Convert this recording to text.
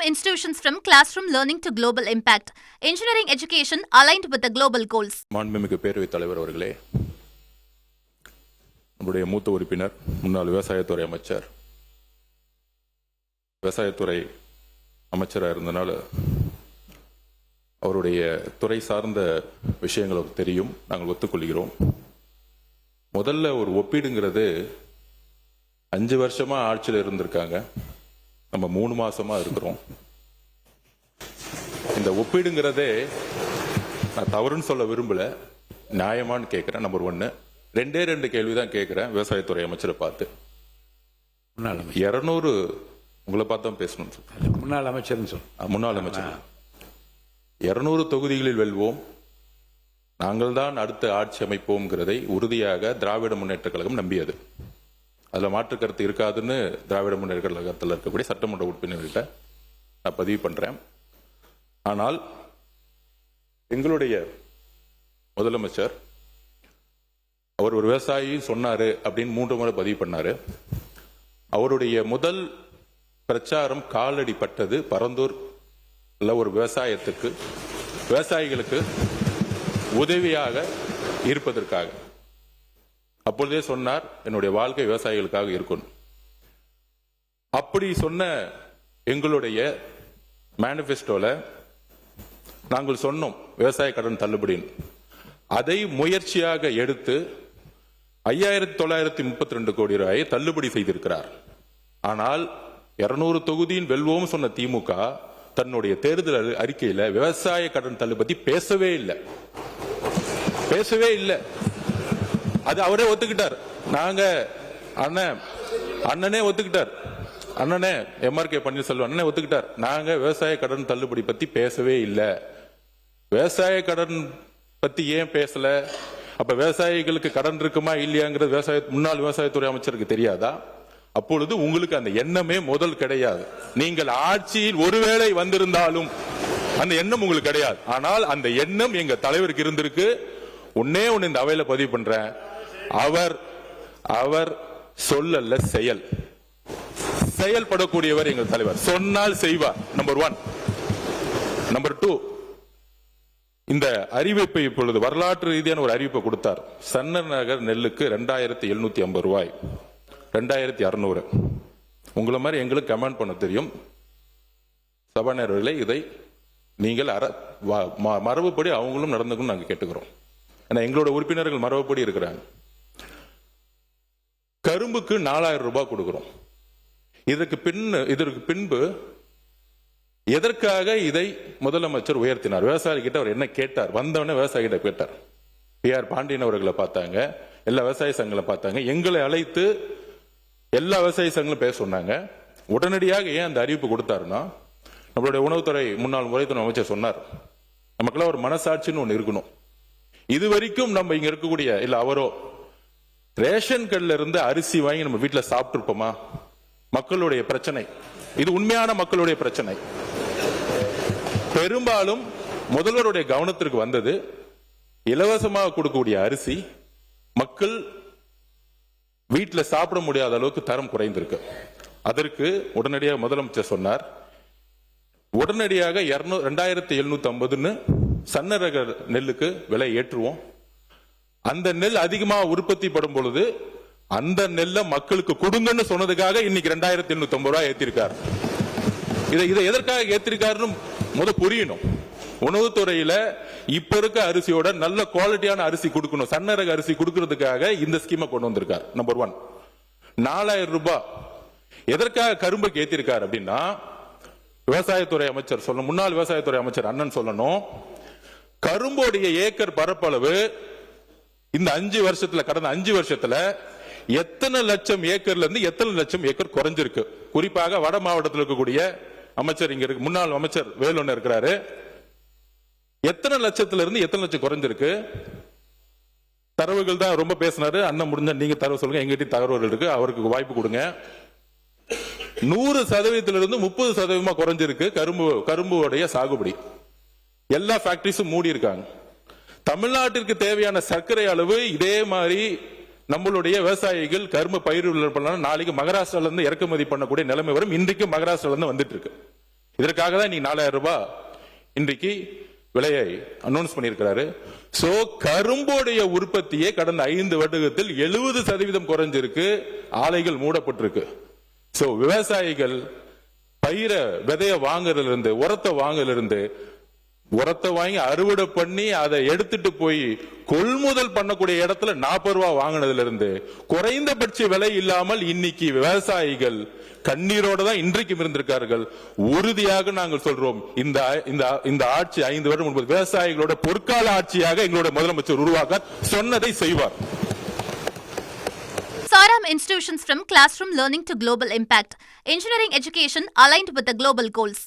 institutions from classroom learning to global impact. Engineering education aligned with the global goals. மாண்புமிகு பேரவைத் தலைவர் அவர்களே, நம்முடைய மூத்த உறுப்பினர் முன்னாள் விவசாயத்துறை அமைச்சர், விவசாயத்துறை அமைச்சராக இருந்தனால அவருடைய துறை சார்ந்த விஷயங்கள் தெரியும், நாங்கள் ஒத்துக்கொள்கிறோம். முதல்ல ஒரு ஒப்பீடுங்கிறது 5 வருஷமா ஆட்சியில் இருந்திருக்காங்க, நம்ம 3 மாசமா இருக்கிறோம். இந்த ஒப்பீடுங்கிறதே நான் தவறுன்னு சொல்ல விரும்பல, நியாயமானு கேட்கிறேன். நம்பர் 1. 2 கேள்விதான் கேட்கிறேன் விவசாயத்துறை அமைச்சரை பார்த்து. 200 உங்களை பார்த்து தான் பேசணும். முன்னாள் அமைச்சர் முன்னாள் அமைச்சர் 200 தொகுதிகளில் வெல்வோம், நாங்கள் தான் அடுத்த ஆட்சி அமைப்போம்ங்கிறதை உறுதியாக திராவிட முன்னேற்ற கழகம் நம்பியது. அதுல மாற்று கருத்து இருக்காதுன்னு திராவிட முன்னேற்ற கழகத்தில் இருக்கக்கூடிய சட்டமன்ற உறுப்பினர்கிட்ட நான் பதிவு பண்றேன். ஆனால் எங்களுடைய முதலமைச்சர் அவர் ஒரு விவசாயி சொன்னாரு அப்படின்னு 3 முறை பதிவு பண்ணாரு. அவருடைய முதல் பிரச்சாரம் காலடி பட்டது பரந்தூர் ஒரு விவசாயிகளுக்கு உதவியாக இருப்பதற்காக. அப்பொழுதே சொன்னார், என்னுடைய வாழ்க்கை விவசாயிகளுக்காக இருக்கும். அப்படி சொன்ன எங்களுடைய மேனிபெஸ்டோல நாங்கள் சொன்னோம் விவசாய கடன் தள்ளுபடின்னு. அதை முயற்சியாக எடுத்து 5932 கோடி ரூபாயை தள்ளுபடி செய்திருக்கிறார். ஆனால் 200 தொகுதியின் வெல்வோம் சொன்ன திமுக தன்னுடைய தேர்தல் அறிக்கையில விவசாய கடன் தள்ளுபடி பேசவே இல்லை. அது அவரே ஒத்துக்கிட்டார். நாங்க அண்ணனே ஒத்துக்கிட்டார். அண்ணனே MRK பன்னீர்செல்வம் அண்ணனே ஒத்துக்கிட்டார். நாங்க விவசாய கடன் தள்ளுபடி பத்தி பேசவே இல்லை. விவசாய கடன் பத்தி ஏன் பேசல? அப்ப விவசாயிகளுக்கு கடன் இருக்குமா இல்லையாங்கிறது முன்னாள் விவசாயத்துறை அமைச்சருக்கு தெரியாதா? அப்பொழுது உங்களுக்கு அந்த எண்ணமே முதல் கிடையாது. நீங்கள் ஆட்சியில் ஒருவேளை வந்திருந்தாலும் அந்த எண்ணம் உங்களுக்கு கிடையாது. ஆனால் அந்த எண்ணம் எங்க தலைவருக்கு இருந்திருக்கு. ஒன்னே ஒன்னு இந்த அவையில பதிவு பண்றேன், அவர் சொல்லல செயல்படக்கூடியவர் எங்கள் தலைவர். சொன்னால் செய்வார். நம்பர் 1. நம்பர் 2, இந்த அறிவிப்பை இப்பொழுது வரலாற்று ரீதியான ஒரு அறிவிப்பை கொடுத்தார். சன்னர் நகர் நெல்லுக்கு 2750 ரூபாய், 2600. உங்களை மாதிரி எங்களுக்கு கமெண்ட் பண்ண தெரியும். சபாநாயகர்களே, இதை நீங்கள் மரபுப்படி அவங்களும் நடந்துக்கணும் நாங்க கேட்டுக்கிறோம். ஏன்னா எங்களோட உறுப்பினர்கள் மரபுப்படி இருக்கிறாங்க. கரும்புக்கு 4000 ரூபாய் கொடுக்கிறோம். இதற்கு பின்பு எதற்காக இதை முதலமைச்சர் உயர்த்தினார்? விவசாயி கிட்ட அவர் என்ன கேட்டார்? வந்தவொடனே விவசாயி கிட்ட கேட்டார். PR பாண்டியன் அவர்களை பார்த்தாங்க, எல்லா விவசாய சங்கங்களை பார்த்தாங்க, எங்களை அழைத்து எல்லா விவசாய சங்கங்களும் பேச சொன்னாங்க. உடனடியாக ஏன் அந்த அறிவிப்பு கொடுத்தாருன்னா, நம்மளுடைய உணவுத்துறை முன்னாள் முறைத்துறை அமைச்சர் சொன்னார், நமக்கெல்லாம் ஒரு மனசாட்சின்னு ஒண்ணு இருக்கணும். இதுவரைக்கும் நம்ம இங்க இருக்கக்கூடிய இல்ல அவரோ ரேஷன் கடையில இருந்து அரிசி வாங்கி நம்ம வீட்டுல சாப்பிட்டு இருப்போமா? மக்களுடைய பிரச்சனை இது, உண்மையான மக்களுடைய பிரச்சனை. பெரும்பாலும் முதல்வருடைய கவனத்திற்கு வந்தது இலவசமாக கொடுக்கக்கூடிய அரிசி மக்கள் வீட்டுல சாப்பிட முடியாத அளவுக்கு தரம் குறைந்திருக்கு. அதற்கு உடனடியாக முதலமைச்சர் சொன்னார், உடனடியாக 2750 சன்னரக நெல்லுக்கு விலை ஏற்றுவோம். அந்த நெல் அதிகமாக உற்பத்தி படும் பொழுது அந்த நெல்லை மக்களுக்கு கொடுங்கன்னு சொன்னதுக்காக இன்னைக்கு 2850 ரூபாய் ஏத்திருக்காரு. இதை எதற்காக ஏத்திருக்காருன்னு புரியணும். உணவுத்துறையில இப்ப இருக்க அரிசியோட நல்ல குவாலிட்டியான அரிசி கொடுக்கணும், சன்னரக அரிசி கொடுக்கிறதுக்காக இந்த ஸ்கீமை கொண்டு வந்திருக்கார். நம்பர் 1. 4000 ரூபாய் எதற்காக கரும்புக்கு ஏத்திருக்காரு அப்படின்னா, விவசாயத்துறை அமைச்சர் சொல்லணும், முன்னாள் விவசாயத்துறை அமைச்சர் அண்ணன் சொல்லணும், கரும்போடைய ஏக்கர் பரப்பளவு இந்த 5 வருஷத்துல, கடந்த 5 வருஷத்துல எத்தனை லட்சம் ஏக்கர்ல இருந்து எத்தனை லட்சம் ஏக்கர் குறைஞ்சிருக்கு. குறிப்பாக வட மாவட்டத்தில் இருக்கக்கூடிய அமைச்சர் இங்க இருக்கு, முன்னாள் அமைச்சர் வேலுண்ண இருக்கிறாரு. எத்தனை லட்சத்துல இருந்து எத்தனை லட்சம் குறைஞ்சிருக்கு? தரவுகள் தான் ரொம்ப பேசினாரு. அண்ணன் முடிஞ்சா நீங்க தரவு சொல்லுங்க, எங்கிட்ட தகவல்கள் இருக்கு, அவருக்கு வாய்ப்பு கொடுங்க. 100% 30% குறைஞ்சிருக்கு கரும்புடைய சாகுபடி. எல்லா ஃபேக்டரிஸும் மூடி இருக்காங்க. தமிழ்நாட்டிற்கு தேவையான சர்க்கரை அளவு இதே மாதிரி நம்மளுடைய விவசாயிகள் கரும்பு பயிர் நாளைக்கு மகாராஷ்டிரால இருந்து இறக்குமதி பண்ணக்கூடிய நிலைமை வரும். இன்றைக்கு மகாராஷ்டிரால இருந்து வந்துட்டு இருக்கு. இதற்காக தான் நீ 4000 ரூபாய் இன்றைக்கு விலையை அனௌன்ஸ் பண்ணியிருக்கிறாரு. சோ கரும்போடைய உற்பத்தியே கடந்த 5 வருடத்தில் 70% குறைஞ்சிருக்கு, ஆலைகள் மூடப்பட்டிருக்கு. சோ விவசாயிகள் பயிரை விதைய வாங்குறதுல இருந்து உரத்தை வாங்கி அறுவடை பண்ணி அதை எடுத்துட்டு போய் கொள்முதல் பண்ணக்கூடிய இடத்துல 40 ரூபாய் வாங்கினதுல இருந்து குறைந்தபட்ச விலை இல்லாமல் இன்னைக்கு விவசாயிகள் கண்ணீரோட தான் இன்றைக்கும் இருந்திருக்கார்கள். உறுதியாக நாங்கள் சொல்றோம், இந்த ஆட்சி 5 வருடம் முன்பு விவசாயிகளோட பொற்கால ஆட்சியாக எங்களோட முதலமைச்சர் உருவாக்க சொன்னதை செய்வார். Saram institutions from classroom learning to global impact. Engineering education aligned with the global goals.